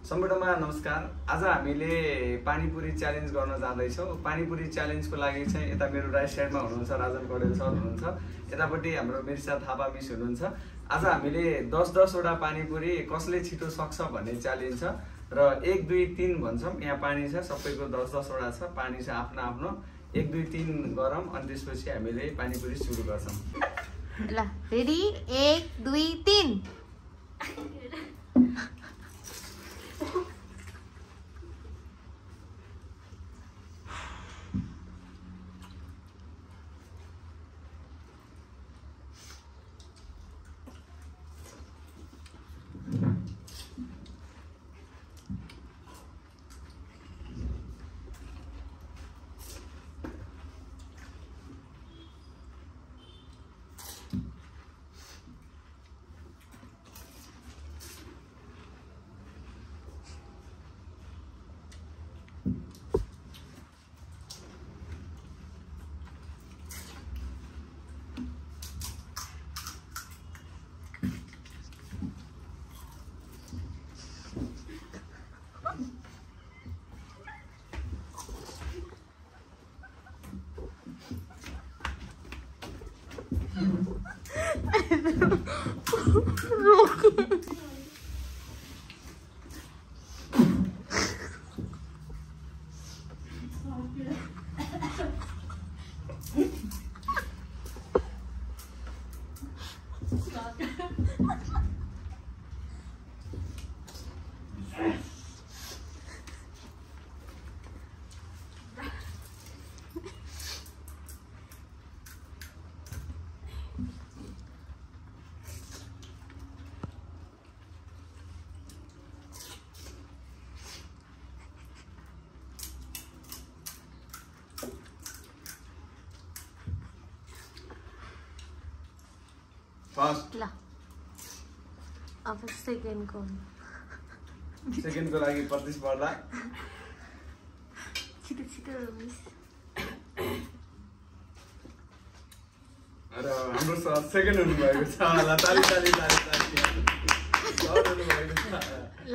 सम्पूर्णमा नमस्कार। आज हामीले पानीपुरी च्यालेन्ज गर्न जाँदैछौँ। पानीपुरी च्यालेन्जको लागि चाहिँ यता मेरो राइट साइडमा हुनुहुन्छ राजन कडेल सर हुनुहुन्छ, यतापट्टि हाम्रो मिर्सा थापा मिस हुनुहुन्छ। आज हामीले 10-10 वटा पानीपुरी कसले छिटो सक्छ भन्ने च्यालेन्ज छ र 1 2 3 भन्छौँ। यहाँ पानी छ, सबैको 10-10 वटा छ, पानी छ आफ्नो आफ्नो। 1 2 3 गरौँ अनि त्यसपछि हामीले पानीपुरी सुरु गर्छौँ। ल रेडी 1 2 3। फर्स्ट ल अब सेकेन्डको लागि प्रतिस्पर्धा छिटो छिटो मिस र हाम्रो सर सेकेन्ड हुनुभएको छ। ल ताली ताली ताली ताली। ल